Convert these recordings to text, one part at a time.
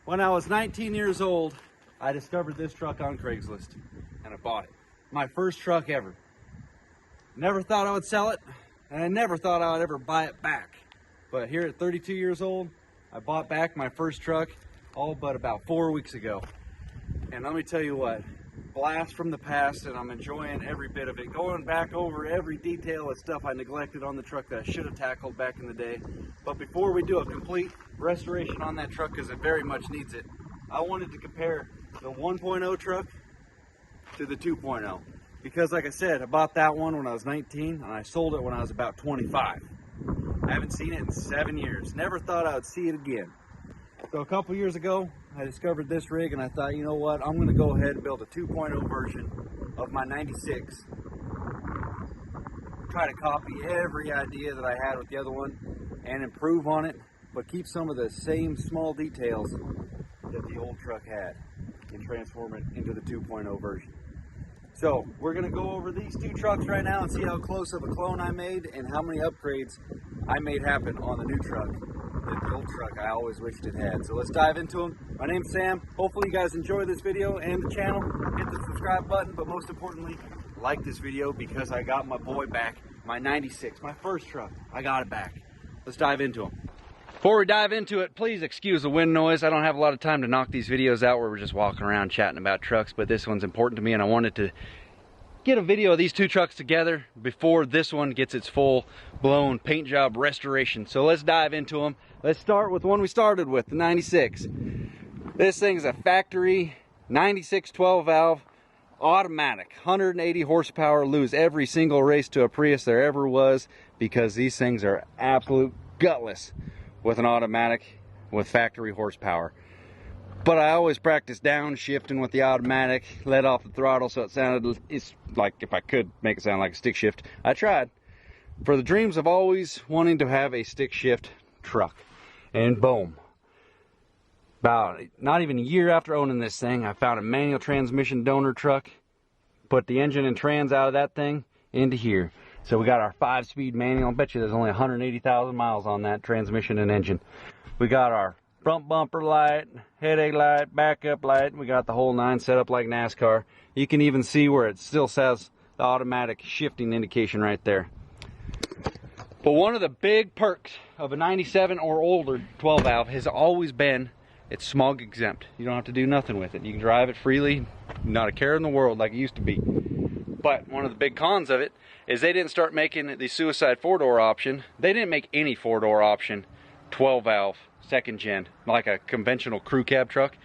When I was 19 years old, I discovered this truck on Craigslist and I bought it. My first truck ever. Never thought I would sell it, and I never thought I would ever buy it back. But here at 32 years old, I bought back my first truck all but about 4 weeks ago. And let me tell you what, blast from the past, and I'm enjoying every bit of it. Going back over every detail of stuff I neglected on the truck that I should have tackled back in the day. But before we do a complete restoration on that truck, because it very much needs it, I wanted to compare the 1.0 truck to the 2.0. Because like I said, I bought that one when I was 19 and I sold it when I was about 25. I haven't seen it in 7 years. Never thought I would see it again. So a couple years ago, I discovered this rig and I thought, you know what, I'm going to go ahead and build a 2.0 version of my 96. Try to copy every idea that I had with the other one and improve on it, but keep some of the same small details that the old truck had and transform it into the 2.0 version. So we're going to go over these two trucks right now and see how close of a clone I made and how many upgrades I made happen on the new truck that the old truck I always wished it had. So let's dive into them. My name's Sam. Hopefully you guys enjoy this video and the channel. Hit the subscribe button, but most importantly, like this video because I got my boy back, my 96, my first truck. I got it back. Let's dive into them. Before we dive into it, please excuse the wind noise. I don't have a lot of time to knock these videos out where we're just walking around chatting about trucks, but this one's important to me and I wanted to get a video of these two trucks together before this one gets its full-blown paint job restoration. So let's dive into them. Let's start with one we started with, the 96. This thing's a factory 96 12 valve automatic, 180 horsepower, lose every single race to a Prius there ever was because these things are absolute gutless with an automatic with factory horsepower. But I always practice downshifting with the automatic, let off the throttle so it sounded, it's like if I could make it sound like a stick shift. I tried. For the dreams of always wanting to have a stick shift truck. And boom. About not even a year after owning this thing, I found a manual transmission donor truck. Put the engine and trans out of that thing into here. So we got our 5-speed manual. I bet you there's only 180,000 miles on that transmission and engine. We got our front bumper light, headache light, backup light. We got the whole 9 set up like NASCAR. You can even see where it still says the automatic shifting indication right there. But one of the big perks of a 97 or older 12 valve has always been it's smog exempt. You don't have to do nothing with it. You can drive it freely, not a care in the world like it used to be. But one of the big cons of it is they didn't start making the suicide 4-door option. They didn't make any 4-door option 12 valve second gen like a conventional crew cab truck.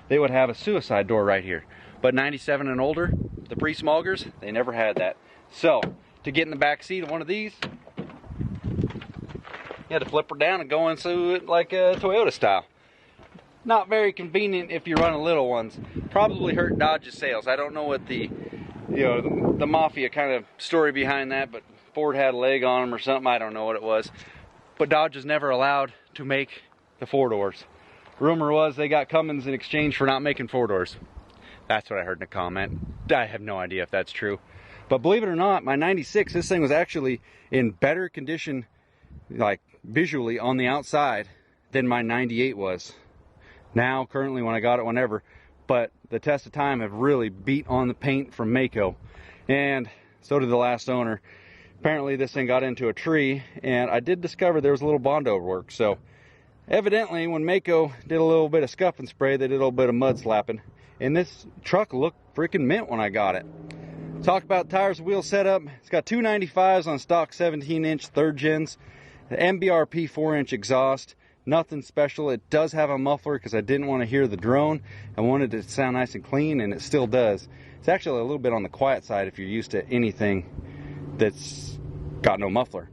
They would have a suicide door right here. But 97 and older, the pre-smoggers, they never had that. So to get in the back seat of one of these, you had to flip her down and go into it like a Toyota style. Not very convenient if you run little ones. Probably hurt Dodge's sales. I don't know what the the mafia kind of story behind that, but Ford had a leg on them or something. I don't know what it was. But Dodge was never allowed to make the 4-doors. Rumor was they got Cummins in exchange for not making 4-doors. That's what I heard in a comment. I have no idea if that's true. But believe it or not, my 96, this thing was actually in better condition, like visually on the outside, than my 98 was. Now, currently, when I got it, whenever. But the test of time have really beat on the paint from Mako. And so did the last owner. Apparently this thing got into a tree, and I did discover there was a little Bondo work. So evidently when Mako did a little bit of scuff and spray, they did a little bit of mud slapping. And this truck looked freaking mint when I got it. Talk about tires and wheel setup. It's got 295s on stock 17-inch 3rd gens. The MBRP 4-inch exhaust. Nothing special. It does have a muffler because I didn't want to hear the drone. I wanted it to sound nice and clean, and it still does. It's actually a little bit on the quiet side if you're used to anything that's got no muffler.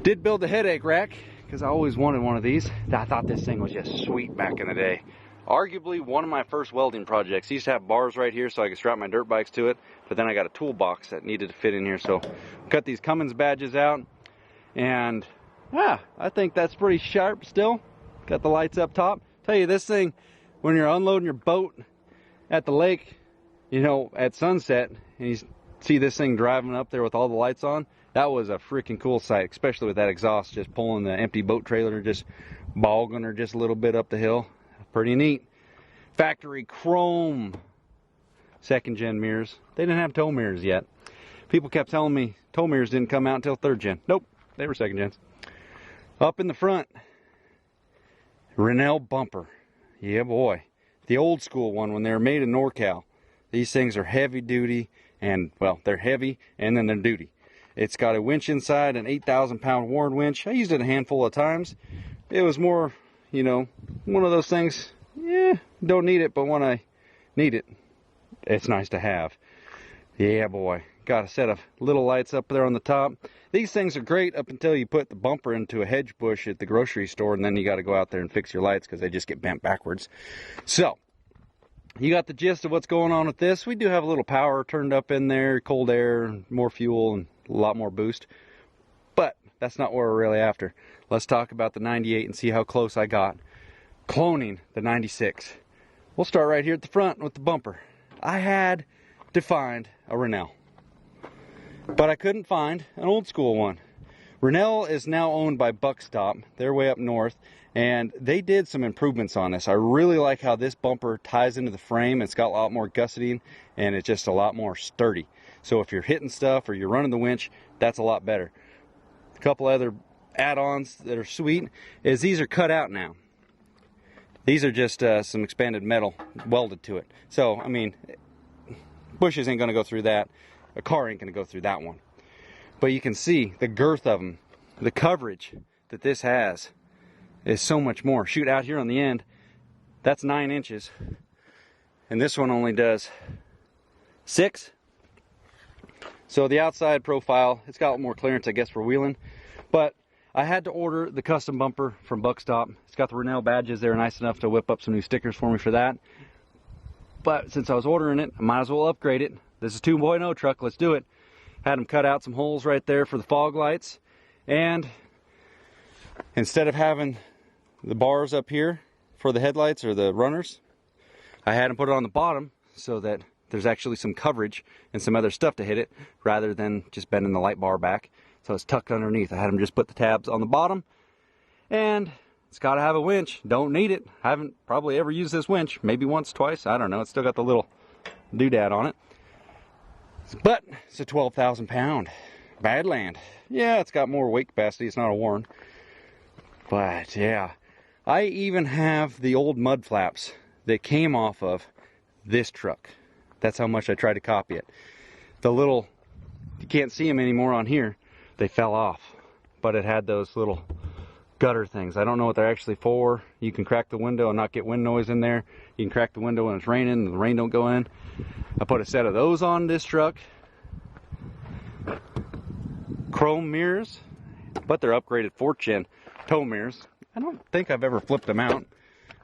Did build the headache rack because I always wanted one of these. I thought this thing was just sweet back in the day. Arguably one of my first welding projects. I used to have bars right here so I could strap my dirt bikes to it, but then I got a toolbox that needed to fit in here, so cut these Cummins badges out, and yeah, I think that's pretty sharp still. Got the lights up top. Tell you, this thing, when you're unloading your boat at the lake, you know, at sunset, and you see this thing driving up there with all the lights on, that was a freaking cool sight, especially with that exhaust just pulling the empty boat trailer, just bogging her just a little bit up the hill. Pretty neat. Factory chrome 2nd gen mirrors. They didn't have tow mirrors yet. People kept telling me tow mirrors didn't come out until 3rd gen. Nope, they were 2nd gens. Up in the front, Rennell bumper. Yeah, boy. The old school one when they were made in NorCal. These things are heavy duty, and well, they're heavy and then they're duty. It's got a winch inside, an 8,000 pound Warren winch. I used it a handful of times. It was more, you know, one of those things, yeah, don't need it, but when I need it, it's nice to have. Yeah, boy. Got a set of little lights up there on the top. These things are great up until you put the bumper into a hedge bush at the grocery store, and then you got to go out there and fix your lights because they just get bent backwards. So, you got the gist of what's going on with this. We do have a little power turned up in there, cold air, more fuel, and a lot more boost. But that's not what we're really after. Let's talk about the 98 and see how close I got cloning the 96. We'll start right here at the front with the bumper. I had to find a Rennell, but I couldn't find an old school one. Rennell is now owned by Buckstop. They're way up north, and they did some improvements on this. I really like how this bumper ties into the frame. It's got a lot more gusseting, and it's just a lot more sturdy. So if you're hitting stuff or you're running the winch, that's a lot better. A couple other add-ons that are sweet is these are cut out now. These are just some expanded metal welded to it. So, I mean, bushes ain't gonna go through that. A car ain't gonna go through that one. But you can see the girth of them, the coverage that this has is so much more. Shoot, out here on the end, that's 9 inches. And this one only does 6. So the outside profile, it's got more clearance, I guess, for wheeling. But I had to order the custom bumper from Buckstop. It's got the Rennell badges. They were nice enough to whip up some new stickers for me for that. But since I was ordering it, I might as well upgrade it. This is 2.0 truck, let's do it. Had them cut out some holes right there for the fog lights. And instead of having the bars up here for the headlights or the runners, I had them put it on the bottom so that there's actually some coverage and some other stuff to hit it rather than just bending the light bar back. So it's tucked underneath. I had them just put the tabs on the bottom, and it's got to have a winch. Don't need it. Haven't probably ever used this winch. Maybe once, twice. I don't know. It's still got the little doodad on it. But it's a 12,000 pound Badland. Yeah, it's got more weight capacity. It's not a Warren. But yeah, I even have the old mud flaps that came off of this truck. That's how much I tried to copy it. The little, you can't see them anymore on here. They fell off, but it had those little gutter things. I don't know what they're actually for. You can crack the window and not get wind noise in there. You can crack the window when it's raining and the rain don't go in. I put a set of those on this truck. Chrome mirrors, but they're upgraded 4th gen tow mirrors. I don't think I've ever flipped them out.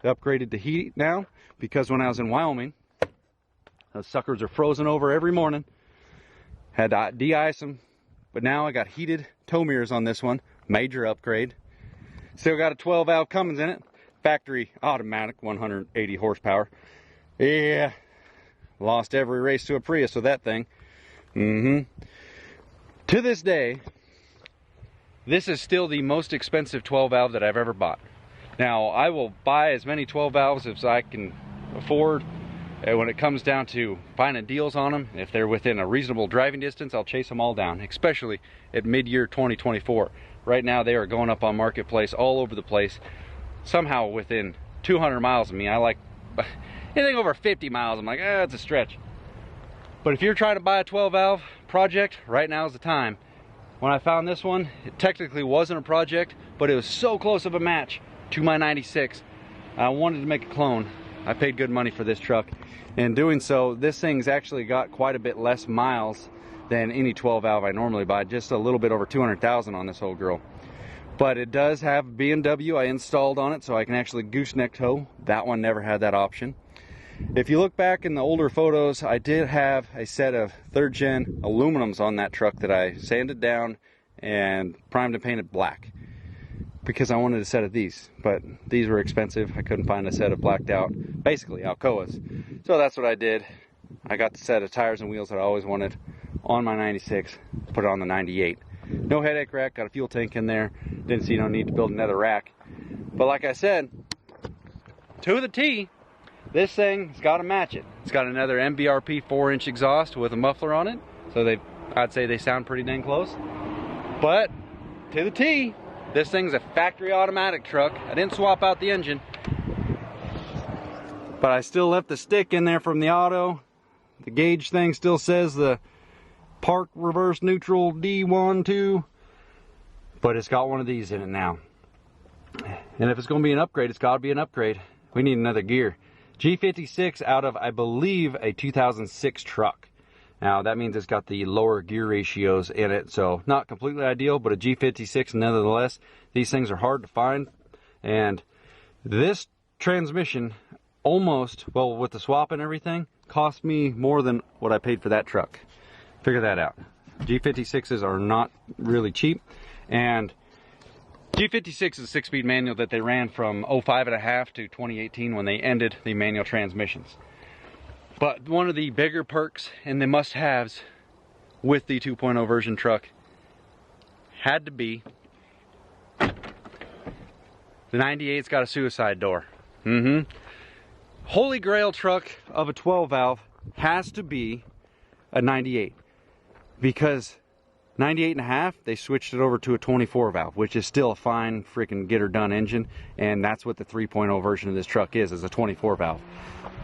They're upgraded to heat now because when I was in Wyoming, those suckers are frozen over every morning. Had to de-ice them. But now I got heated tow mirrors on this one. Major upgrade. Still got a 12 valve Cummins in it. Factory automatic, 180 horsepower. Yeah. Lost every race to a Prius with that thing. To this day, this is still the most expensive 12 valve that I've ever bought. Now, I will buy as many 12 valves as I can afford. When it comes down to finding deals on them, if they're within a reasonable driving distance, I'll chase them all down, especially at mid-year 2024. Right now, they are going up on Marketplace all over the place. Somehow within 200 miles of me, I like anything over 50 miles, I'm like, it's a stretch. But if you're trying to buy a 12 valve project, right now is the time. When I found this one, it technically wasn't a project, but it was so close of a match to my 96. I wanted to make a clone. I paid good money for this truck. In doing so, this thing's actually got quite a bit less miles than any 12 valve I normally buy, just a little bit over 200,000 on this whole girl. But it does have BMW I installed on it, so I can actually gooseneck tow. That one never had that option. If you look back in the older photos, I did have a set of 3rd gen aluminums on that truck that I sanded down and primed and painted black, because I wanted a set of these, but these were expensive. I couldn't find a set of blacked out, basically Alcoas. So that's what I did. I got the set of tires and wheels that I always wanted on my 96, put it on the 98. No headache rack, got a fuel tank in there. Didn't see no need to build another rack. But like I said, to the T, this thing's got to match it. It's got another MBRP 4-inch exhaust with a muffler on it, so I'd say they sound pretty dang close. But to the T, this thing's a factory automatic truck. I didn't swap out the engine, but I still left the stick in there from the auto. The gauge thing still says the park reverse neutral D1, 2, but it's got one of these in it now. And if it's going to be an upgrade, it's got to be an upgrade. We need another gear. G56 out of, I believe, a 2006 truck. Now that means it's got the lower gear ratios in it, so not completely ideal, but a G56 nevertheless. These things are hard to find, and this transmission almost, well, with the swap and everything, cost me more than what I paid for that truck. Figure that out. G56s are not really cheap, and G56 is a 6-speed manual that they ran from 05.5 to 2018 when they ended the manual transmissions. But one of the bigger perks and the must-haves with the 2.0 version truck had to be the 98's got a suicide door. Holy grail truck of a 12 valve has to be a 98, because 98.5, they switched it over to a 24 valve, which is still a fine freaking get her done engine, and that's what the 3.0 version of this truck is a 24 valve.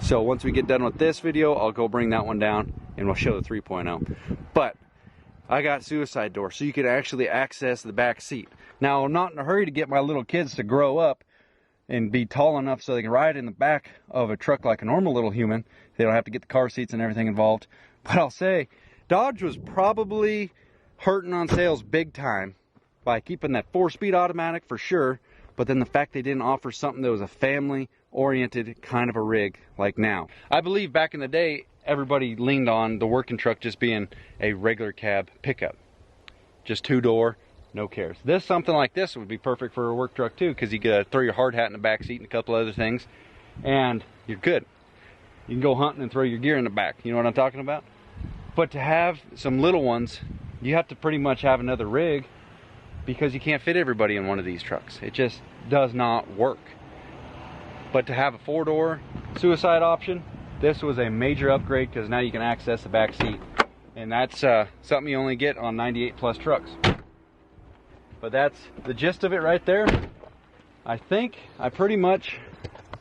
So once we get done with this video, I'll go bring that one down and we'll show the 3.0. But I got suicide door, so you can actually access the back seat. Now, I'm not in a hurry to get my little kids to grow up and be tall enough so they can ride in the back of a truck like a normal little human. They don't have to get the car seats and everything involved. But I'll say, Dodge was probably hurting on sales big time by keeping that 4-speed automatic for sure, but then the fact they didn't offer something that was a family-oriented kind of a rig like now. I believe back in the day, everybody leaned on the working truck just being a regular cab pickup. Just 2-door, no cares. Something like this would be perfect for a work truck too, because you could throw your hard hat in the back seat and a couple other things, and you're good. You can go hunting and throw your gear in the back. You know what I'm talking about? But to have some little ones, you have to pretty much have another rig, because you can't fit everybody in one of these trucks. It just does not work. But to have a 4-door suicide option, this was a major upgrade, because now you can access the back seat, and that's something you only get on 98 plus trucks. But that's the gist of it right there. I think I pretty much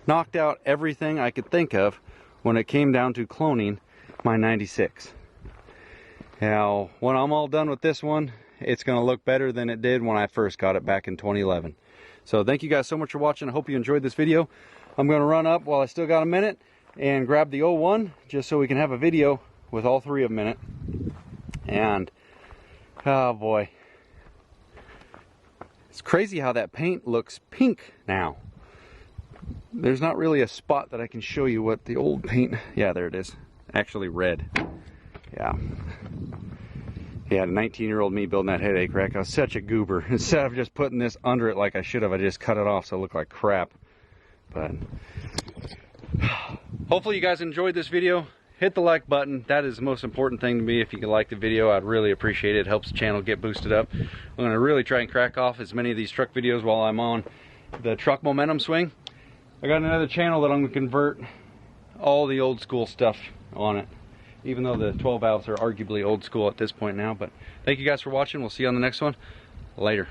knocked out everything I could think of when it came down to cloning my 96. Now, when I'm all done with this one, it's going to look better than it did when I first got it back in 2011. So thank you guys so much for watching. I hope you enjoyed this video. I'm going to run up while I still got a minute and grab the 01 just so we can have a video with all three of them in it. And, oh boy. It's crazy how that paint looks pink now. There's not really a spot that I can show you what the old paint, yeah, there it is. Actually red. Yeah. Yeah, 19-year-old me building that headache rack. I was such a goober. Instead of just putting this under it like I should have, I just cut it off so it looked like crap. But hopefully you guys enjoyed this video. Hit the like button. That is the most important thing to me. If you can like the video, I'd really appreciate it. It helps the channel get boosted up. I'm going to really try and crack off as many of these truck videos while I'm on the truck momentum swing. I got another channel that I'm going to convert all the old school stuff on it, even though the 12 valves are arguably old school at this point now. But thank you guys for watching. We'll see you on the next one. Later.